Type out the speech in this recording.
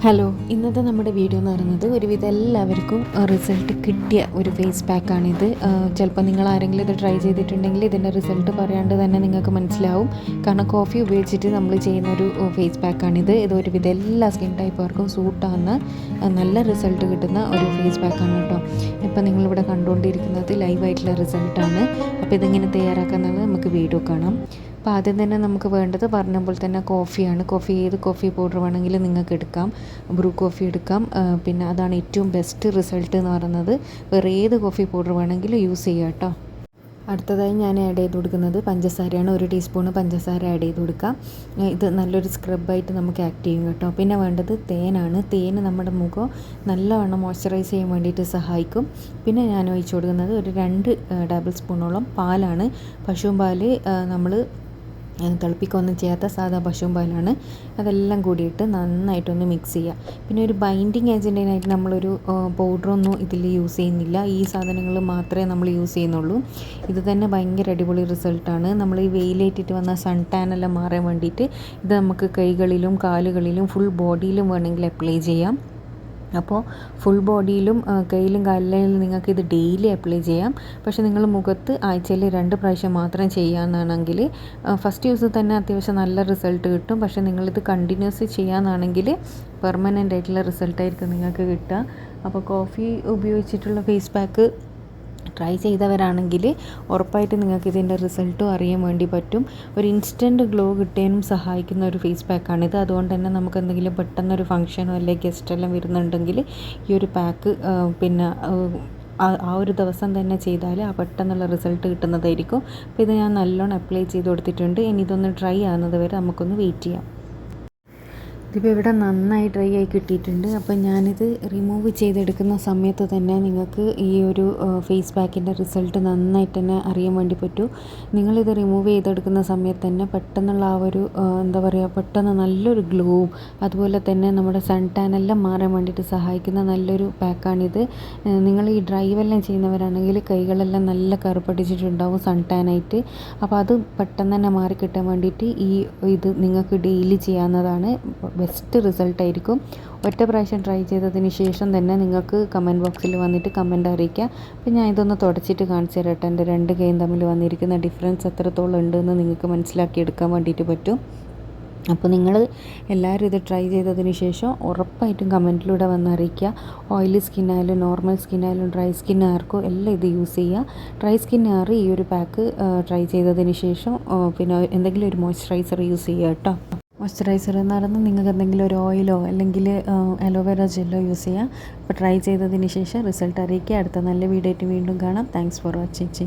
Hello, ഇന്നത്തെ നമ്മുടെ video എന്ന് പറയുന്നത് ഒരുവിധം എല്ലാവർക്കും റിസൾട്ട് കിട്ടിയ ഒരു ഫേസ് പാക്കാണിത്. ചിലപ്പോൾ നിങ്ങൾ ആരെങ്കിലും ഇത് ട്രൈ ചെയ്തിട്ടുണ്ടെങ്കിൽ ഇതിൻ്റെ റിസൾട്ട് പറയാണ്ട് തന്നെ നിങ്ങൾക്ക് മനസ്സിലാവും. കാരണം കോഫി ഉപയോഗിച്ചിട്ട് നമ്മൾ ചെയ്യുന്ന ഒരു ഫേസ് പാക്കാണിത്. ഇത് ഒരുവിധം എല്ലാ സ്കിൻ ടൈപ്പുകാർക്കും സൂട്ടാകുന്ന നല്ല റിസൾട്ട് കിട്ടുന്ന ഒരു ഫേസ് പാക്കാണ് കേട്ടോ. ഇപ്പോൾ നിങ്ങളിവിടെ കണ്ടുകൊണ്ടിരിക്കുന്നത് ലൈവായിട്ടുള്ള റിസൾട്ടാണ്. അപ്പോൾ ഇതിങ്ങനെ തയ്യാറാക്കുന്നത് നമുക്ക് വീഡിയോ കാണാം. അപ്പോൾ ആദ്യം തന്നെ നമുക്ക് വേണ്ടത് പറഞ്ഞ പോലെ തന്നെ കോഫിയാണ്. ഏത് കോഫി പൗഡർ വേണമെങ്കിലും നിങ്ങൾക്ക് എടുക്കാം. ബ്രൂ കോഫി എടുക്കാം. പിന്നെ അതാണ് ഏറ്റവും ബെസ്റ്റ് റിസൾട്ട് എന്ന് പറയുന്നത്. വേറെ ഏത് കോഫി പൗഡർ വേണമെങ്കിലും യൂസ് ചെയ്യാം കേട്ടോ. അടുത്തതായി ഞാൻ ആഡ് ചെയ്ത് കൊടുക്കുന്നത് പഞ്ചസാരയാണ്. 1 ടീസ്പൂൺ പഞ്ചസാര ആഡ് ചെയ്ത് കൊടുക്കാം. ഇത് നല്ലൊരു സ്ക്രബായിട്ട് നമുക്ക് ആക്ട് ചെയ്യും കേട്ടോ. പിന്നെ വേണ്ടത് തേനാണ്. തേൻ നമ്മുടെ മുഖം നല്ലവണ്ണം മോയ്സ്ചറൈസ് ചെയ്യാൻ വേണ്ടിയിട്ട് സഹായിക്കും. പിന്നെ ഞാൻ ഒഴിച്ചു കൊടുക്കുന്നത് ഒരു 2 ടേബിൾ സ്പൂണോളം പാലാണ്. പശുവും പാല് നമ്മൾ തിളപ്പിക്കൊന്നും ചെയ്യാത്ത സാധാ പശുവും പാലാണ്. അതെല്ലാം കൂടിയിട്ട് നന്നായിട്ടൊന്ന് മിക്സ് ചെയ്യുക. പിന്നെ ഒരു ബൈൻഡിങ് ഏജൻറ്റിനായിട്ട് നമ്മളൊരു പൗഡറൊന്നും ഇതിൽ യൂസ് ചെയ്യുന്നില്ല. ഈ സാധനങ്ങൾ മാത്രമേ നമ്മൾ യൂസ് ചെയ്യുന്നുള്ളൂ. ഇത് തന്നെ ഭയങ്കര അടിപൊളി റിസൾട്ടാണ്. നമ്മൾ ഈ വെയിലേറ്റിട്ട് വന്ന സൺ ടാൻ എല്ലാം മാറാൻ വേണ്ടിയിട്ട് ഇത് നമുക്ക് കൈകളിലും കാലുകളിലും ഫുൾ ബോഡിയിലും വേണമെങ്കിൽ അപ്ലൈ ചെയ്യാം. അപ്പോൾ ഫുൾ ബോഡിയിലും കയ്യിലും കാലിലും നിങ്ങൾക്കിത് ഡെയിലി അപ്ലൈ ചെയ്യാം. പക്ഷേ നിങ്ങൾ മുഖത്ത് ആഴ്ചയിൽ 2 പ്രാവശ്യം മാത്രം ചെയ്യാമെന്നാണെങ്കിൽ ഫസ്റ്റ് യൂസ് തന്നെ അത്യാവശ്യം നല്ല റിസൾട്ട് കിട്ടും. പക്ഷേ നിങ്ങളിത് കണ്ടിന്യൂസ് ചെയ്യാമെന്നാണെങ്കിൽ പെർമനൻ്റ് ആയിട്ടുള്ള റിസൾട്ടായിരിക്കും നിങ്ങൾക്ക് കിട്ടുക. അപ്പോൾ കോഫി ഉപയോഗിച്ചിട്ടുള്ള ഫേസ് പാക്ക് ട്രൈ ചെയ്തവരാണെങ്കിൽ ഉറപ്പായിട്ട് നിങ്ങൾക്ക് ഇതിൻ്റെ റിസൾട്ടും അറിയാൻ വേണ്ടി പറ്റും. ഒരു ഇൻസ്റ്റൻറ്റ് ഗ്ലോ കിട്ടാനും സഹായിക്കുന്ന ഒരു ഫേസ് പാക്കാണിത്. അതുകൊണ്ട് തന്നെ നമുക്ക് എന്തെങ്കിലും പെട്ടെന്നൊരു ഫംഗ്ഷനോ അല്ലെങ്കിൽ ഗസ്റ്റെല്ലാം വരുന്നുണ്ടെങ്കിൽ ഈ ഒരു പാക്ക് പിന്നെ ആ ഒരു ദിവസം തന്നെ ചെയ്താൽ ആ പെട്ടെന്നുള്ള റിസൾട്ട് കിട്ടുന്നതായിരിക്കും. അപ്പോൾ ഇത് ഞാൻ നല്ലോണം അപ്ലൈ ചെയ്ത് കൊടുത്തിട്ടുണ്ട്. ഇനി ഇതൊന്ന് ഡ്രൈ ആകുന്നത് വരെ നമുക്കൊന്ന് വെയിറ്റ് ചെയ്യാം. ഇതിപ്പോൾ ഇവിടെ നന്നായി ഡ്രൈ ആയി കിട്ടിയിട്ടുണ്ട്. അപ്പോൾ ഞാനിത് റിമൂവ് ചെയ്തെടുക്കുന്ന സമയത്ത് തന്നെ നിങ്ങൾക്ക് ഈ ഒരു ഫേസ് പാക്കിൻ്റെ റിസൾട്ട് നന്നായിട്ട് തന്നെ അറിയാൻ വേണ്ടി പറ്റും. നിങ്ങളിത് റിമൂവ് ചെയ്തെടുക്കുന്ന സമയത്ത് തന്നെ പെട്ടെന്നുള്ള ആ ഒരു എന്താ പറയുക, പെട്ടെന്ന് നല്ലൊരു ഗ്ലോവും അതുപോലെ തന്നെ നമ്മുടെ സൺ ടാനെല്ലാം മാറാൻ വേണ്ടിയിട്ട് സഹായിക്കുന്ന നല്ലൊരു പാക്കാണിത്. നിങ്ങൾ ഈ ഡ്രൈവ് എല്ലാം ചെയ്യുന്നവരാണെങ്കിൽ കൈകളെല്ലാം നല്ല കറുപ്പടിച്ചിട്ടുണ്ടാവും സൺ ടാനായിട്ട്. അപ്പോൾ അത് പെട്ടെന്ന് തന്നെ മാറിക്കിട്ടാൻ വേണ്ടിയിട്ട് ഇത് നിങ്ങൾക്ക് ഡെയിലി ചെയ്യാവുന്നതാണ്. ബെസ്റ്റ് റിസൾട്ടായിരിക്കും. ഒറ്റ പ്രാവശ്യം ട്രൈ ചെയ്തതിന് ശേഷം തന്നെ നിങ്ങൾക്ക് കമൻറ്റ് ബോക്സിൽ വന്നിട്ട് കമൻറ്റ് അറിയിക്കുക. അപ്പോൾ ഞാൻ ഇതൊന്ന് തുടച്ചിട്ട് കാണിച്ചു തരാം കേട്ടോ. എൻ്റെ 2 കൈയും തമ്മിൽ വന്നിരിക്കുന്ന ഡിഫറൻസ് എത്രത്തോളം ഉണ്ടെന്ന് നിങ്ങൾക്ക് മനസ്സിലാക്കിയെടുക്കാൻ വേണ്ടിയിട്ട് പറ്റും. അപ്പോൾ നിങ്ങൾ എല്ലാവരും ഇത് ട്രൈ ചെയ്തതിന് ശേഷം ഉറപ്പായിട്ടും കമൻറ്റിലൂടെ വന്ന് അറിയിക്കുക. ഓയിലി സ്കിന്നായാലും നോർമൽ സ്കിന്നായാലും ഡ്രൈ സ്കിന്നാർക്കും എല്ലാം ഇത് യൂസ് ചെയ്യുക. ഡ്രൈ സ്കിന്നാർ ഈ ഒരു പാക്ക് ട്രൈ ചെയ്തതിന് ശേഷം പിന്നെ എന്തെങ്കിലും ഒരു മോയ്സ്ചറൈസർ യൂസ് ചെയ്യുക കേട്ടോ. മോയ്സ്ചറൈസർ എന്ന് പറയുന്നത് നിങ്ങൾക്ക് എന്തെങ്കിലും ഒരു ഓയിലോ അല്ലെങ്കിൽ അലോവേര ജെല്ലോ യൂസ് ചെയ്യാം. അപ്പോൾ ട്രൈ ചെയ്തതിന് ശേഷം റിസൾട്ട് അറിയിക്കുക. അടുത്ത നല്ല വീഡിയോ ആയിട്ട് വീണ്ടും കാണാം. Thanks for watching.